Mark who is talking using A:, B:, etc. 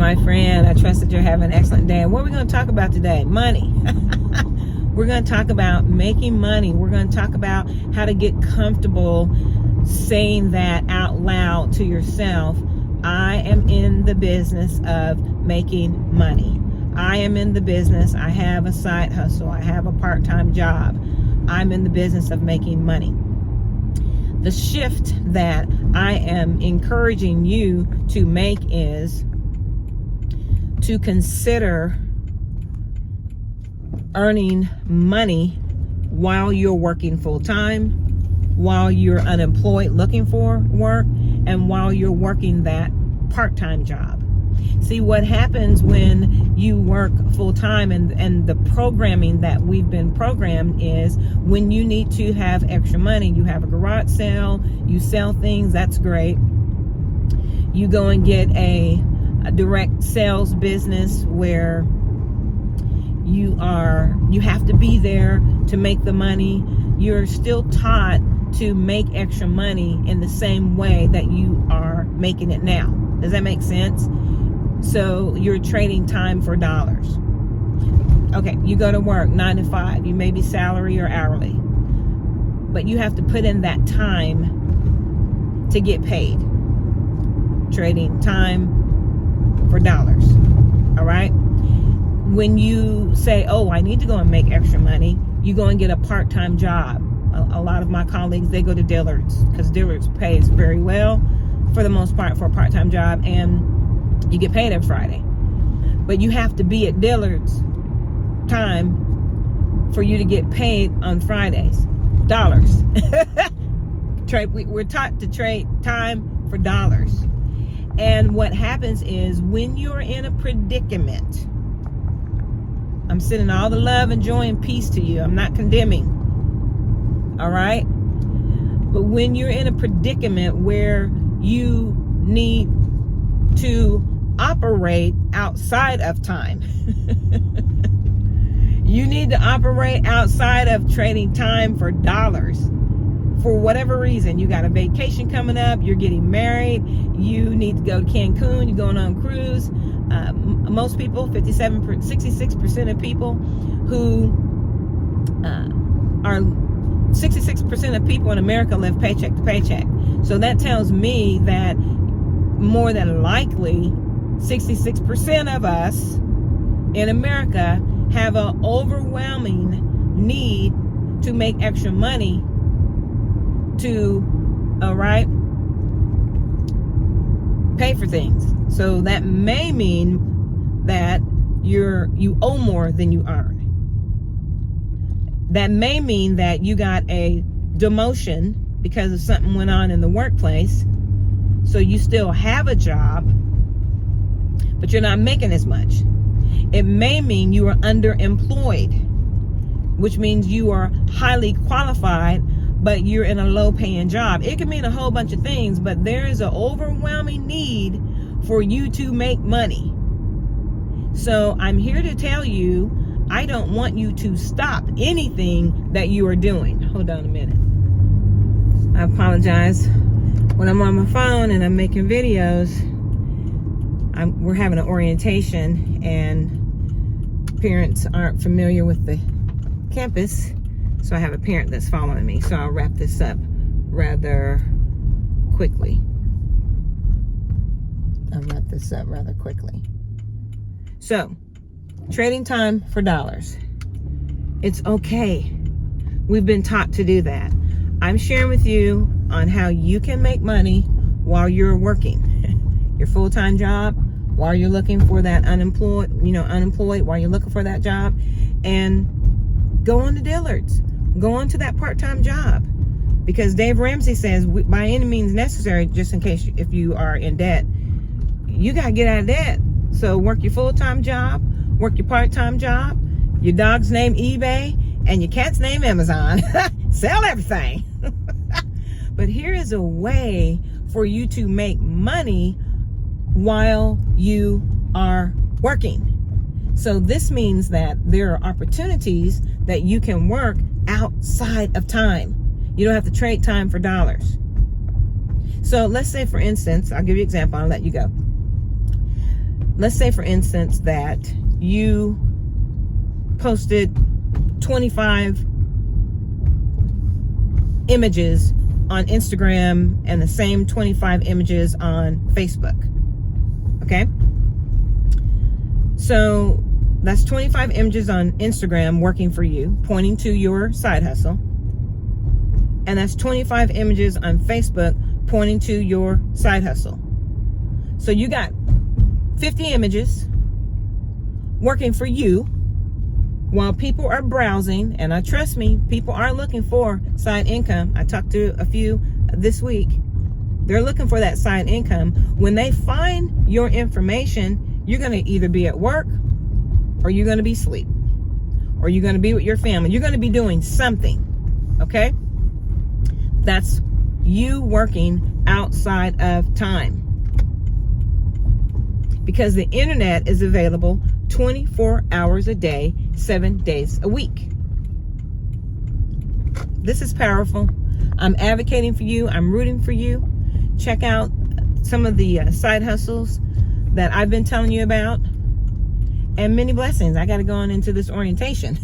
A: my friend. I trust that you're having an excellent day. And what are we going to talk about today? Money. We're going to talk about making money. We're going to talk about how to get comfortable saying that out loud to yourself. I am in the business of making money. I am in the business. I have a side hustle. I have a part-time job. I'm in the business of making money. The shift that I am encouraging you to make is to consider earning money while you're working full-time, while you're unemployed looking for work, and while you're working that part-time job. See, what happens when you work full-time and the programming that we've been programmed is when you need to have extra money, you have a garage sale, you sell things, that's great. You go and get a direct sales business where you have to be there to make the money. You're still taught to make extra money in the same way that you are making it now. Does that make sense? So you're trading time for dollars. Okay, you go to work 9 to 5. You may be salary or hourly, but you have to put in that time to get paid. Trading time for dollars. All right? When you say, oh, I need to go and make extra money, you go and get a part-time job. A lot of my colleagues, they go to Dillard's because Dillard's pays very well for the most part for a part-time job, and you get paid every Friday. But you have to be at Dillard's time for you to get paid on Fridays. Dollars. We're taught to trade time for dollars. And what happens is when you're in a predicament, I'm sending all the love and joy and peace to you. I'm not condemning. All right? But when you're in a predicament where you need to operate outside of time, you need to operate outside of trading time for dollars. For whatever reason, you got a vacation coming up, you're getting married, you need to go to Cancun, you're going on a cruise. Most people, 66% of people who are 66% of people in America live paycheck to paycheck. So that tells me that more than likely 66% of us in America have an overwhelming need to make extra money to, pay for things. So that may mean that you owe more than you earn. That may mean that you got a demotion because of something went on in the workplace. So you still have a job, but you're not making as much. It may mean you are underemployed, which means you are highly qualified, but you're in a low-paying job. It can mean a whole bunch of things, but there is an overwhelming need for you to make money. So I'm here to tell you, I don't want you to stop anything that you are doing. Hold on a minute. I apologize. When I'm on my phone and I'm making videos, we're having an orientation and parents aren't familiar with the campus. So I have a parent that's following me. So I'll wrap this up rather quickly. So, trading time for dollars. It's okay. We've been taught to do that. I'm sharing with you on how you can make money while you're working. Your full-time job, while you're looking for that unemployed, while you're looking for that job. And go on to Dillard's. Go on to that part-time job. Because Dave Ramsey says, by any means necessary, just in case if you are in debt, you got to get out of debt. So work your full-time job, work your part-time job, your dog's name eBay, and your cat's name Amazon. Sell everything. But here is a way for you to make money while you are working. So this means that there are opportunities that you can work outside of time. You don't have to trade time for dollars. So let's say, for instance, I'll give you an example, I'll let you go. let's say for instance that you posted 25 images on Instagram and the same 25 images on Facebook. Okay? So that's 25 images on Instagram working for you, pointing to your side hustle. And that's 25 images on Facebook pointing to your side hustle. So you got 50 images working for you while people are browsing. And trust me, people are looking for side income. I talked to a few this week. They're looking for that side income. When they find your information, you're going to either be at work, or you're going to be asleep, or you're going to be with your family. You're going to be doing something. Okay? That's you working outside of time. Because the internet is available 24 hours a day, 7 days a week. This is powerful. I'm advocating for you. I'm rooting for you. Check out some of the side hustles that I've been telling you about. And many blessings. I got to go on into this orientation.